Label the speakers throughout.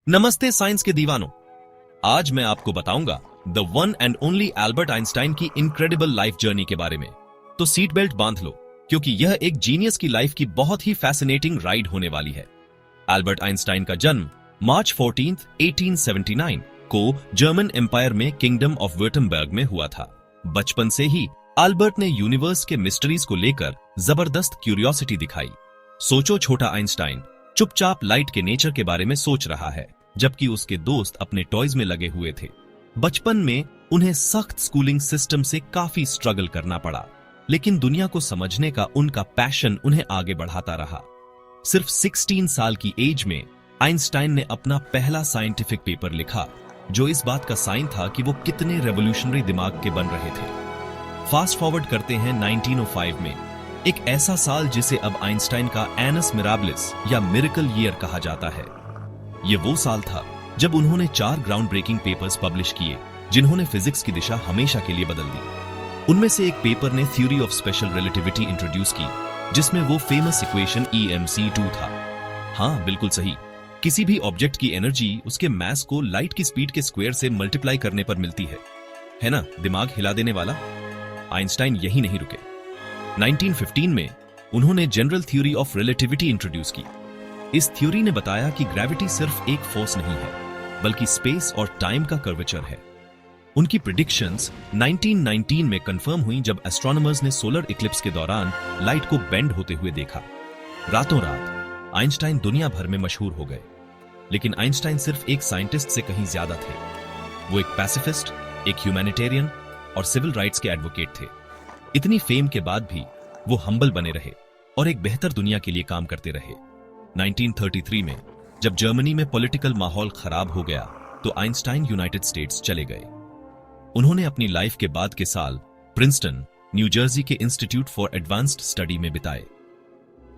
Speaker 1: नमस्ते साइंस के दीवानों। आज मैं आपको बताऊंगा the one and only Albert Einstein की इनक्रेडिबल लाइफ जर्नी के बारे में। तो सीट बेल्ट बांध लो, क्योंकि यह एक जीनियस की लाइफ की बहुत ही फैसिनेटिंग राइड होने वाली है। एल्बर्ट आइंस्टाइन का जन्म मार्च 14, 1879 को जर्मन एम्पायर में किंगडम ऑफ württemberg में हुआ था। बचपन से ही एल्बर्ट ने यूनिवर्स के मिस्ट्रीज को लेकर जबरदस्त क्यूरियोसिटी दिखाई। सोचो, छोटा आइंस्टाइन चुपचाप लाइट के नेचर के बारे में सोच रहा है, जबकि उसके दोस्त अपने टॉयज में लगे हुए थे। बचपन में उन्हें सख्त स्कूलिंग सिस्टम से काफी स्ट्रगल करना पड़ा, लेकिन दुनिया को समझने का उनका पैशन उन्हें आगे बढ़ाता रहा। सिर्फ 16 साल की एज में आइंस्टाइन ने अपना पहला साइंटिफिक पेपर लिखा, जो इस बात का साइन था कि वो कितने रेवोल्यूशनरी दिमाग के बन रहे थे। फास्ट फॉरवर्ड करते हैं 1905 में, एक ऐसा साल जिसे अब आइंस्टाइन का एनस मिराबलिस या मिरेकल ईयर कहा जाता है। ये वो साल था जब उन्होंने 4 ग्राउंड ब्रेकिंग पेपर्स पब्लिश किए, जिन्होंने फिजिक्स की दिशा हमेशा के लिए बदल दी। उनमें से एक पेपर ने theory of special relativity introduce की, जिसमें वो फेमस इक्वेशन EMC2 था। हाँ, बिल्कुल सही। किसी भी ऑब्जेक्ट की एनर्जी उसके मास को लाइट की स्पीड के स्क्वायर से मल्टीप्लाई करने पर मिलती है ना? दिमाग हिला देने वाला। आइंस्टाइन यही नहीं रुके। 1915 में उन्होंने general theory of relativity introduce की। इस थ्योरी ने बताया कि ग्रेविटी सिर्फ एक फोर्स नहीं है, बल्कि स्पेस और टाइम का कर्वेचर है। उनकी प्रिडिक्शंस 1919 में कंफर्म हुई, जब एस्ट्रोनॉमर्स ने सोलर इक्लिप्स के दौरान लाइट को बेंड होते हुए देखा। रातों रात आइंस्टाइन दुनिया भर में मशहूर हो गए। लेकिन आइंस्टाइन सिर्फ एक साइंटिस्ट से कहीं ज्यादा थे। वो एक पैसिफिस्ट, एक ह्यूमैनिटेरियन और सिविल राइट्स के एडवोकेट थे। इतनी फेम के बाद भी वो हम्बल बने रहे और एक बेहतर दुनिया के लिए काम करते रहे। 1933 में जब जर्मनी में पॉलिटिकल माहौल खराब हो गया, तो आइंस्टाइन यूनाइटेड स्टेट्स चले गए। उन्होंने अपनी लाइफ के बाद के साल प्रिंसटन, न्यू जर्सी के इंस्टीट्यूट फॉर एडवांस्ड स्टडी में बिताए।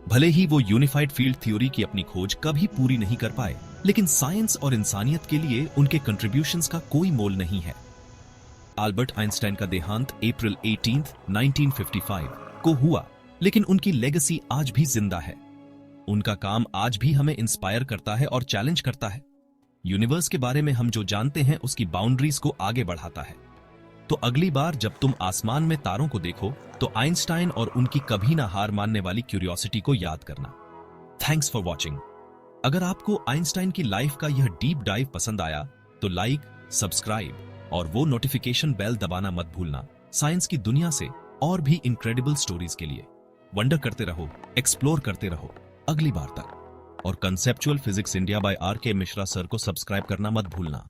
Speaker 1: भले ही वो यूनिफाइड फील्ड थ्योरी की अपनी खोज कभी पूरी नहीं कर पाए, लेकिन साइंस और इंसानियत के लिए उनके कंट्रीब्यूशंस का कोई मोल नहीं है। एल्बर्ट आइंस्टाइन का देहांत अप्रैल 18, 1955 को हुआ, लेकिन उनकी लेगेसी आज भी जिंदा है। उनका काम आज भी हमें इंस्पायर करता है और चैलेंज करता है। यूनिवर्स के बारे में हम जो जानते हैं, उसकी बाउंड्रीज को आगे बढ़ाता है। तो अगली बार जब तुम आसमान में तारों को देखो, तो आइंस्टाइन और उनकी कभी ना हार मानने वाली क्यूरियोसिटी को याद करना। Thanks for watching. अगर आपको आइंस्टाइन की लाइफ का यह डीप डाइव पसंद आया, तो लाइक, सब्सक्राइब और वो नोटिफिकेशन बेल दबाना मत भूलना। साइंस की दुनिया से और भी इनक्रेडिबल स्टोरीज के लिए वंडर करते रहो, एक्सप्लोर करते रहो। अगली बार तक। और conceptual physics India by RK Mishra sir को सब्सक्राइब करना मत भूलना।